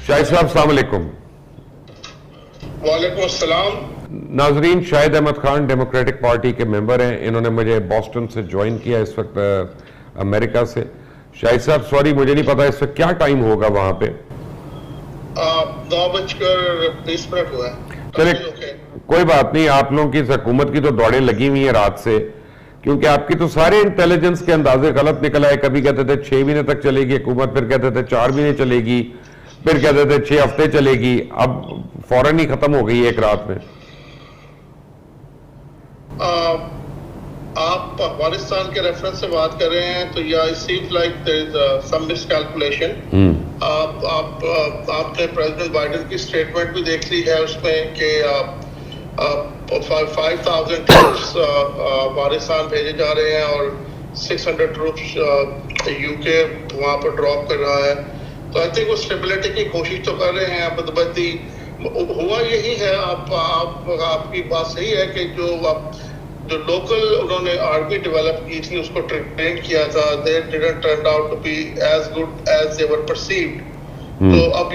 शाहिद साहब अस्सलाम वालेकुम। वालेकुम अस्सलाम। नाजरीन, शाहिद अहमद खान डेमोक्रेटिक पार्टी के मेंबर हैं। इन्होंने मुझे बॉस्टन से ज्वाइन किया, इस वक्त अमेरिका से। शाहिद साहब सॉरी, मुझे नहीं पता इस वक्त क्या टाइम होगा वहां पे। 9:20 हुआ है। चले कोई बात नहीं, आप लोगों की हुकूमत की तो दौड़ें लगी हुई हैं रात से, क्योंकि आपकी तो सारे इंटेलिजेंस के अंदाजे गलत निकल आए। कभी कहते थे 6 महीने तक चलेगी हुकूमत, फिर कहते थे 4 महीने चलेगी, फिर कहते थे 6 हफ्ते चलेगी, अब फौरन ही खत्म हो गई एक रात में। आप अफगानिस्तान के रेफरेंस से बात कर रहे हैं तो या it seems like there is some miscalculation. आपने प्रेसिडेंट बाइडेन की स्टेटमेंट भी देख ली है, उसमें कि 5,000 ट्रूप्स अफगानिस्तान भेजे जा रहे हैं और 600 ट्रूप्स यूके वहां पर ड्रॉप कर रहा है। तो आई थिंक वो स्टेबिलिटी की कोशिश तो कर रहे हैं, बदबदी हुआ यही है। आपकी बात सही है कि जो लोकल उन्होंने आर्मी डेवलप की थी, उसको ट्रेन किया था, they didn't turn out to be as good as they were perceived. तो अब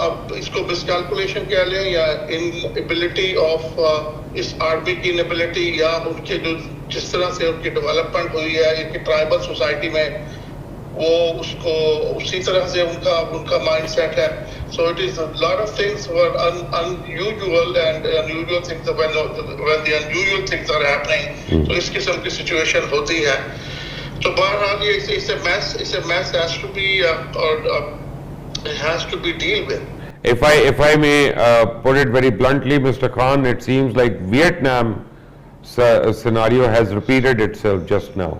अब इसको मिसकैलकुलेशन कह लें या इनएबिलिटी ऑफ इस आर्मी की इनएबिलिटी, या उनके जो जिस तरह से उनकी डेवलपमेंट हुई है इनकी ट्राइबल सोसाइटी में, वो उसको उसी तरह से उनका माइंडसेट है। So it is a lot of things were unusual and unusual things when the unusual things are happening. So इस किस्म की situation होती है। तो बहरहाल ये इसे mess has to be it has to be dealt with. If I may put it very bluntly, Mr. Khan, it seems like Vietnam scenario has repeated itself just now.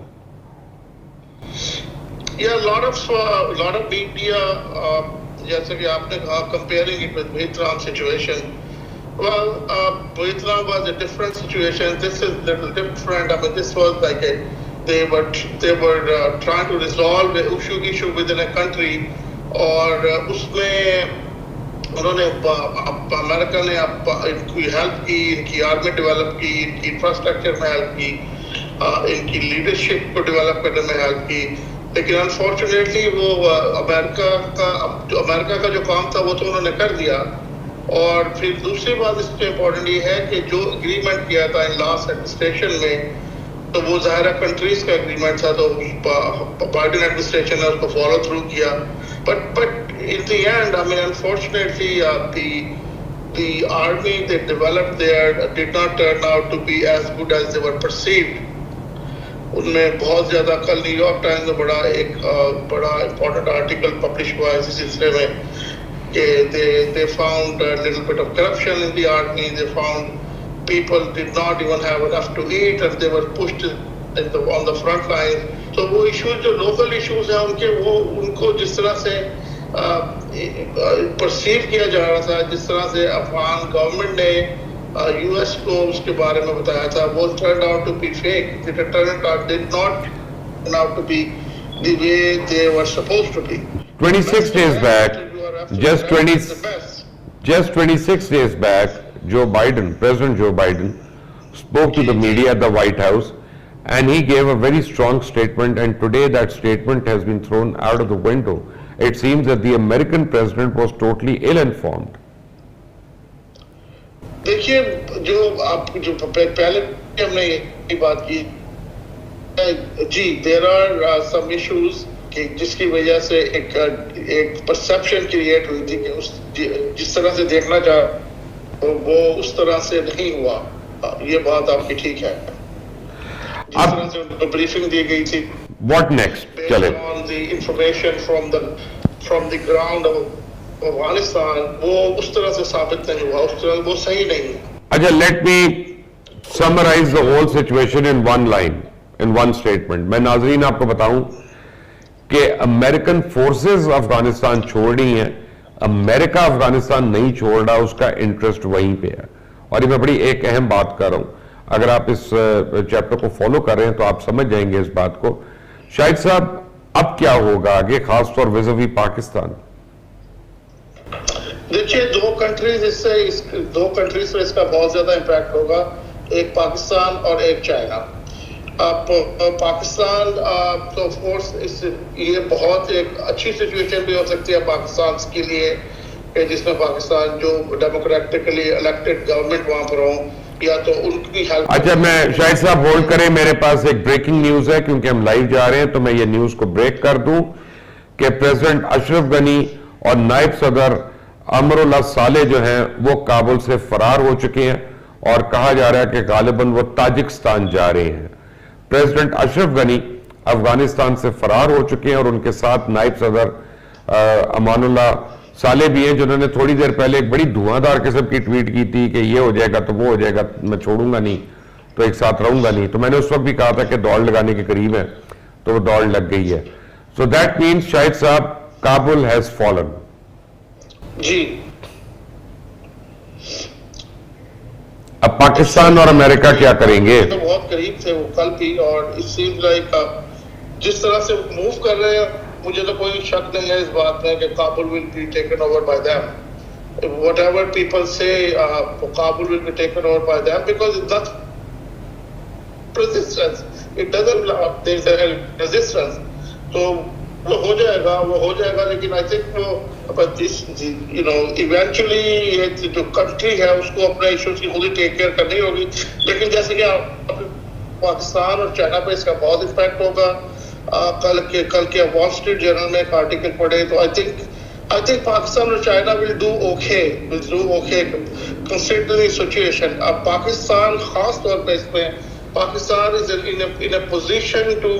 Yeah, a lot of media. जैसे कि आपने कहा, comparing it with Vietnam situation. Well, Vietnam was a different situation. This is a little different. I mean, this was like they were trying to resolve an issue within a country, और उसमें उन्होंने America ने इनकी help की, इनकी army develop की, इनकी infrastructure में हेल्प की, इनकी लीडरशिप को डेवलप करने में हेल्प की। लेकिन अनफॉर्चुनेटली वो अमेरिका का जो काम था वो तो उन्होंने कर दिया। और फिर दूसरी बात इसमें इम्पोर्टेंट ये है कि जो एग्रीमेंट किया था इन लास्ट एडमिनिस्ट्रेशन में, तो वो ज़ाहिर कंट्रीज का एग्रीमेंट था, तो बाइडेन एडमिनिस्ट्रेशन ने उसको फॉलो थ्रू किया। But in the end, I mean unfortunately the army they developed there did not turn out to be as good as they were perceived. उनमें बहुत ज़्यादा, कल न्यूयॉर्क टाइम्स में बड़ा इम्पोर्टेंट आर्टिकल पब्लिश हुआ है इस सिलसिले में कि they found a little bit of corruption in the army. They found people did not even have enough to eat and they were pushed on the front line. तो वो issues जो local issues हैं उनको जिस तरह से perceive किया जा रहा था, जिस तरह से अफगान गवर्नमेंट ने यूएस को उसके बारे में बताया था, वो turned out to be fake. It did not turn out to be the way they were supposed to be. 26 days back, just 26 days back, President Joe Biden spoke to the media at the White House, and he gave a very strong statement, and today that statement has been thrown out of the window. It seems that the American president was totally ill-informed. देखिए, जो पहले हमने ये बात की जी, there are some issues कि जिसकी वजह से एक परसेप्शन क्रिएट हुई थी कि जिस तरह से देखना चाह वो उस तरह से नहीं हुआ। ये बात आपकी ठीक है। जिस तरह से उनको ब्रीफिंग दी गई थी, What next? चले। On the information from the ground of Afghanistan, वो उस तरह से साबित नहीं हुआ, उस तरह वो सही नहीं है। अच्छा, let me summarize the whole situation in one line, in one statement. मैं नाजरीन आपको बताऊं कि अमेरिकन फोर्सेस अफगानिस्तान छोड़ रही हैं, अमेरिका अफगानिस्तान नहीं छोड़ रहा, उसका इंटरेस्ट वहीं पे है। और ये मैं बड़ी एक अहम बात कर रहा हूं, अगर आप इस चैप्टर को फॉलो कर रहे हैं तो आप समझ जाएंगे इस बात को। शाहिद साहब, अब क्या होगा आगे, खासतौर विज़-अ-वी पाकिस्तान? देखिए, दो कंट्रीज पे इसका बहुत ज्यादा इम्पैक्ट होगा, एक पाकिस्तान और एक चाइना। पाकिस्तान तो ऑफ कोर्स ये बहुत एक अच्छी सिचुएशन भी हो सकती है पाकिस्तान के लिए कि जिसमें पाकिस्तान जो डेमोक्रेटिकली इलेक्टेड गवर्नमेंट वहां पर हो, या तो उनकी हेल्प। अच्छा, मैं शाहिद साहब होल्ड करें, मेरे पास एक ब्रेकिंग न्यूज है क्योंकि हम लाइव जा रहे हैं, तो मैं ये न्यूज को ब्रेक कर दूं कि प्रेसिडेंट अशरफ गनी और नायब सदर अमरुल्लाह साले जो हैं वो काबुल से फरार हो चुके हैं और कहा जा रहा है कि गालिबन वो ताजिकिस्तान जा रहे हैं। प्रेसिडेंट अशरफ गनी अफगानिस्तान से फरार हो चुके हैं और उनके साथ नायब सदर अमानुल्लाह साले भी हैं, जिन्होंने थोड़ी देर पहले एक बड़ी धुआंधार किस्म की ट्वीट की थी कि ये हो जाएगा तो वो हो जाएगा, मैं छोड़ूंगा नहीं तो एक साथ रहूंगा नहीं। तो मैंने उस वक्त भी कहा था कि दौड़ लगाने के करीब है, तो वो दौड़ लग गई है। सो दैट मीन्स शाहिद साहब काबुल हैज फॉलन। जी, अब पाकिस्तान और अमेरिका क्या करेंगे? तो बहुत करीब थे वो कल भी, और इट सीम्स लाइक जिस तरह से मूव कर रहे हैं, मुझे तो कोई शक नहीं है इस बात में कि Kabul will be taken over by them. Whatever people say Kabul will be taken over by them because that resistance, it doesn't there is a resistance. तो वो हो जाएगा, लेकिन आई थिंक वो यू नो इवेंचुअली ये जो कंट्री है उसको अपने इश्यूज की खुद ही टेक केयर करनी होगी। लेकिन जैसे कि पाकिस्तान और चाइना पे इसका बहुत इम्पैक्ट होगा। कल के वॉल स्ट्रीट जर्नल में एक आर्टिकल पढ़े तो आई थिंक पाकिस्तान और China will do okay considering situation. अब पाकिस्तान खास तौर पे इसमें Pakistan is in a position to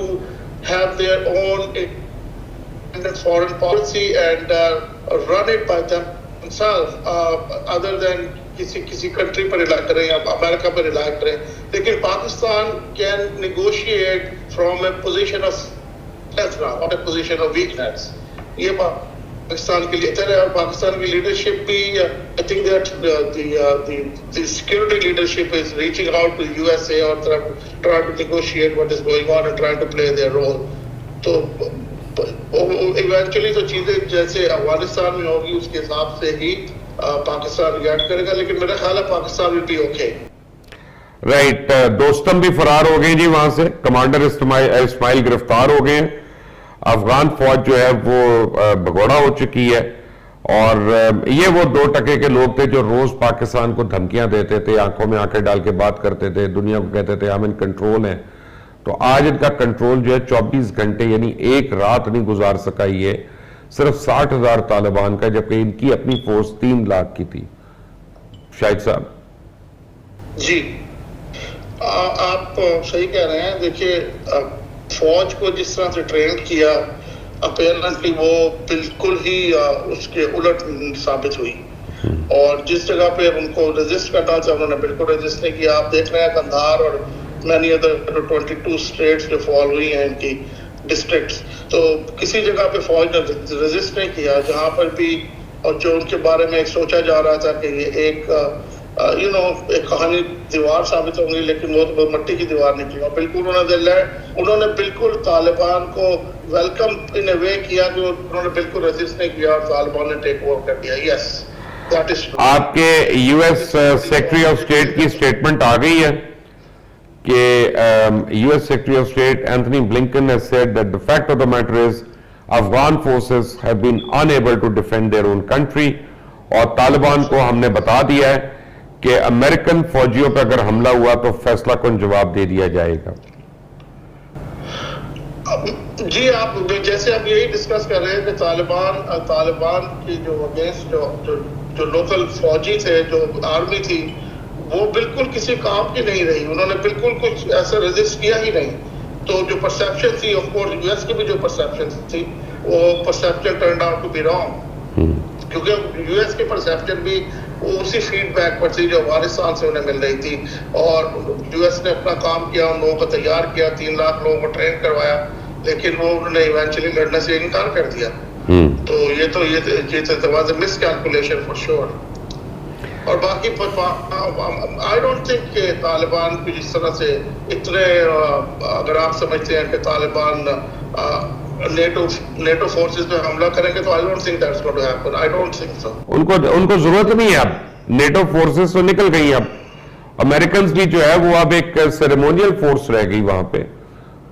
have their own foreign policy and run it by themselves, other than किसी कंट्री पर रिलाई करें या अमेरिका पर रिलाई करें। लेकिन Pakistan can negotiate from A position of strength not a position of weakness. ये पाकिस्तान के लिए बेहतर है। और पाकिस्तान की लीडरशिप भी I think that the security leadership is reaching out to USA और trying to negotiate what is going on and trying to play their role. तो इवेंचुअली तो चीजें जैसे अफगानिस्तान में होगी उसके हिसाब से ही पाकिस्तान रिएक्ट करेगा। लेकिन मेरा ख्याल है Pakistan will be okay. Right, Dostum भी फरार हो गए जी, वहां से कमांडर इस्माइल गिरफ्तार हो गए हैं। अफगान फौज जो है वो भगोड़ा हो चुकी है। और ये वो 2 टके के लोग थे जो रोज पाकिस्तान को धमकियां देते थे, आंखों में आंखें डाल के बात करते थे, दुनिया को कहते थे हम इन कंट्रोल हैं। तो आज इनका कंट्रोल जो है 24 घंटे यानी एक रात नहीं गुजार सका ये सिर्फ 60,000 तालिबान का, जबकि इनकी अपनी फोर्स 3 लाख की थी। शाहिद साहब जी, आप सही कह रहे हैं। देखिए, फौज को जिस तरह से ट्रेन किया अपेरेंटली वो बिल्कुल ही उसके उलट साबित हुई। और जिस जगह पे उनको रेजिस्ट करना था उन्होंने बिल्कुल रेजिस्ट नहीं किया। आप देख रहे हैं कंधार और many other 22 states जो फॉल हुई हैं इनकी डिस्ट्रिक्ट्स, तो किसी जगह पे फौज ने रेजिस्ट नहीं किया जहां पर भी। और जो उनके बारे में सोचा जा रहा था कि ये एक एक कहानी दीवार साबित होंगी, लेकिन वो तो मट्टी की दीवार निकली। और बिल्कुल उन्होंने बिल्कुल तालिबान को वेलकम इन ए वे किया कि उन्होंने बिल्कुल रेजिस्ट नहीं किया और तालिबान ने टेक ओवर कर दिया। Yes, that is true. आपके यूएस सेक्रेटरी ऑफ स्टेट की स्टेटमेंट आ गई है कि US Secretary of State Anthony Blinken has said that the fact of the matter is Afghan forces have been unable to defend their own country। और तालिबान को हमने बता दिया है कि अमेरिकन फौजियों पर अगर हमला हुआ तो फैसला कौन जवाब दे दिया जाएगा। जी, आप जैसे आप यही डिस्कस कर रहे हैं कि तालिबान की जो अगेंस्ट जो लोकल फौजी थे, जो आर्मी थी, वो बिल्कुल किसी काम की नहीं रही। उन्होंने बिल्कुल कुछ ऐसा रेजिस्ट किया ही नहीं। तो जो परसेप्शन थी, ऑफ कोर्स यूएस की भी जो परसेप्शन थी, वो perception turn out to be wrong, क्योंकि यूएस की परसेप्शन भी उसी फीडबैक पर थी जो अफगानिस्तान से उन्हें मिल रही थी। और यूएस ने अपना काम किया, उन लोगों को तैयार किया, 3 लाख लोगों को ट्रेन करवाया, लेकिन वो उन्होंने इवेंचुअली लड़ने से इनकार कर दिया। तो ये was a miscalculation for sure. और बाकी आई डोंट थिंक कि तालिबान को जिस तरह से इतने अगर आप समझते हैं कि तालिबान नेटो फोर्सेस पे हमला करेंगे, तो I don't think that's going to happen. I don't think so. उनको जरूरत नहीं है। अब नेटो फोर्सेस तो निकल गई। अब अमेरिकन भी जो है वो अब एक सेरेमोनियल फोर्स रह गई वहां पे,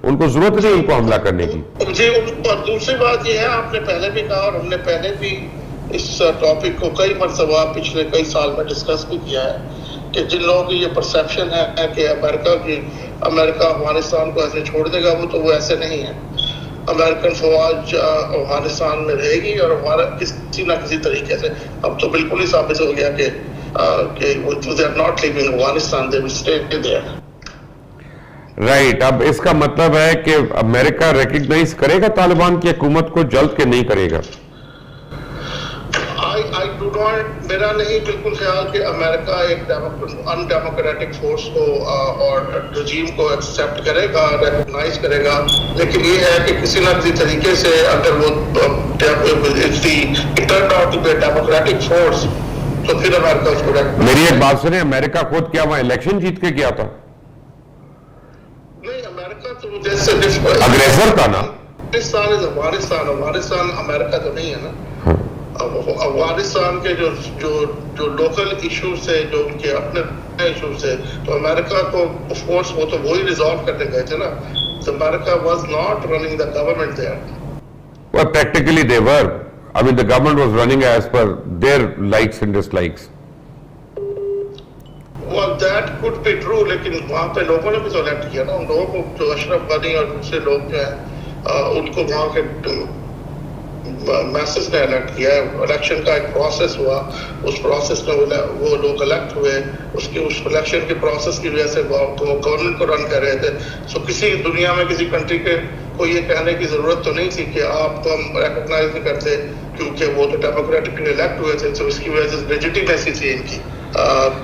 उनको जरूरत नहीं उनको हमला करने की। जी, और दूसरी बात ये है, आपने पहले भी कहा और हमने पहले भी इस टॉपिक को कई मरतबा पिछले कई साल में डिस्कस भी किया है कि जिन लोगों की ये परसेप्शन है कि अमेरिका अफगानिस्तान को ऐसे छोड़ देगा, वो ऐसे नहीं है। अमेरिकन फौज अफगानिस्तान में रहेगी और हमारा किसी ना किसी तरीके से अब तो बिल्कुल ही साबित हो गया कि they are not leaving Afghanistan, they will stay there. Right, अब इसका मतलब है कि अमेरिका रिकग्नाइज करेगा तालिबान की हुकूमत को जल्द के नहीं करेगा? आई डू नॉट, मेरा नहीं बिल्कुल ख्याल कि अमेरिका एक अनडेमोक्रेटिक फोर्स को और रजीम को एक्सेप्ट करेगा, रिकॉग्नाइज करेगा, लेकिन ये है कि किसी ना किसी तरीके से अगर वो turn out to be democratic force तो फिर अमेरिका उसको मेरी एक बात सुने, अमेरिका खुद क्या वहां इलेक्शन जीत के गया था? नहीं, अमेरिका तो जैसे अग्रेसर था ना। अफगानिस्तान अमेरिका तो नहीं है ना। अफगानिस्तान के जो लोकल इश्यूज थे, जो उनके अपने इश्यूज थे, तो अमेरिका को ऑफ कोर्स वो ही रिजॉल्व करने गए थे ना। तो America was not running the government there. Well, practically they were. I mean, the government was running as per their likes and dislikes. Well, that could be true, लेकिन वहाँ पे लोगों ने भी तो इलेक्ट किया ना। उन लोगों को, जो अशरफ गनी और दूसरे लोग जो हैं, उनको वहाँ के मैसेज ने इलेक्ट किया है। इलेक्शन का एक प्रोसेस हुआ, उस प्रोसेस में वो लोग इलेक्ट हुए। उस इलेक्शन के प्रोसेस की वजह से गवर्नमेंट को रन कर रहे थे। सो किसी दुनिया में किसी कंट्री के को ये कहने की जरूरत तो नहीं थी कि आपको हम रिकॉग्नाइज नहीं करते क्योंकि वो तो डेमोक्रेटिकली इलेक्ट हुए थे, तो इसकी वजह से लेजिटिमेसी थी इनकी।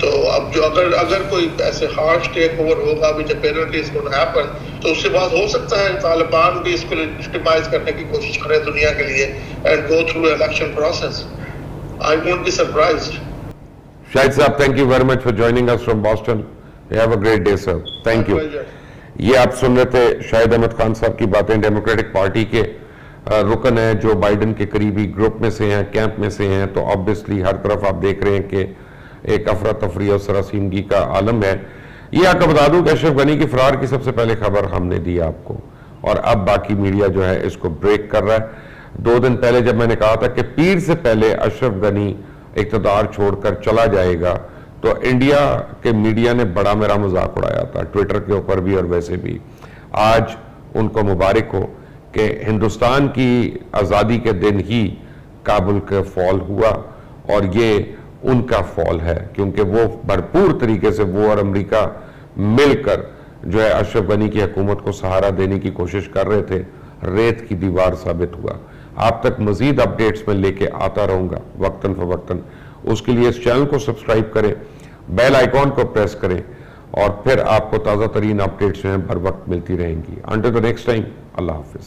तो अब जो अगर कोई ऐसे हार्श टेक ओवर होगा भी, जब पेनल्टी इज गोना हैपन, तो उसके बाद हो सकता है तालिबान भी इसको लेजिटिमाइज करने की कोशिश करे दुनिया के लिए and go through election process. I won't be surprised. Shahid sahab, thank you very much for joining us from Boston. Have a great day sir. Thank you. ये आप सुन रहे थे शाहिद अहमद खान साहब की बातें। डेमोक्रेटिक पार्टी के रुकन है जो बाइडन के करीबी ग्रुप में से हैं, कैंप में से हैं, तो ऑब्वियसली हर तरफ आप देख रहे हैं कि एक अफरा तफरी और सरासीमगी का आलम है। ये आपको बता दूं कि अशरफ गनी की फरार की सबसे पहले खबर हमने दी आपको, और अब बाकी मीडिया जो है इसको ब्रेक कर रहा है। 2 दिन पहले जब मैंने कहा था कि पीर से पहले अशरफ गनी इक़्तिदार छोड़कर चला जाएगा, तो इंडिया के मीडिया ने बड़ा मेरा मजाक उड़ाया था, ट्विटर के ऊपर भी और वैसे भी। आज उनको मुबारक हो कि हिंदुस्तान की आज़ादी के दिन ही काबुल का फॉल हुआ, और ये उनका फॉल है, क्योंकि वो भरपूर तरीके से वो और अमेरिका मिलकर जो है अशरफ गनी की हुकूमत को सहारा देने की कोशिश कर रहे थे। रेत की दीवार साबित हुआ। आप तक मजीद अपडेट्स में लेके आता रहूंगा वक्तन फवक्तन। उसके लिए इस चैनल को सब्सक्राइब करें, बेल आइकॉन को प्रेस करें, और फिर आपको ताज़ा तरीन अपडेट्स जो हैं बर वक्त मिलती रहेंगी। Until the next time, Allah Hafiz.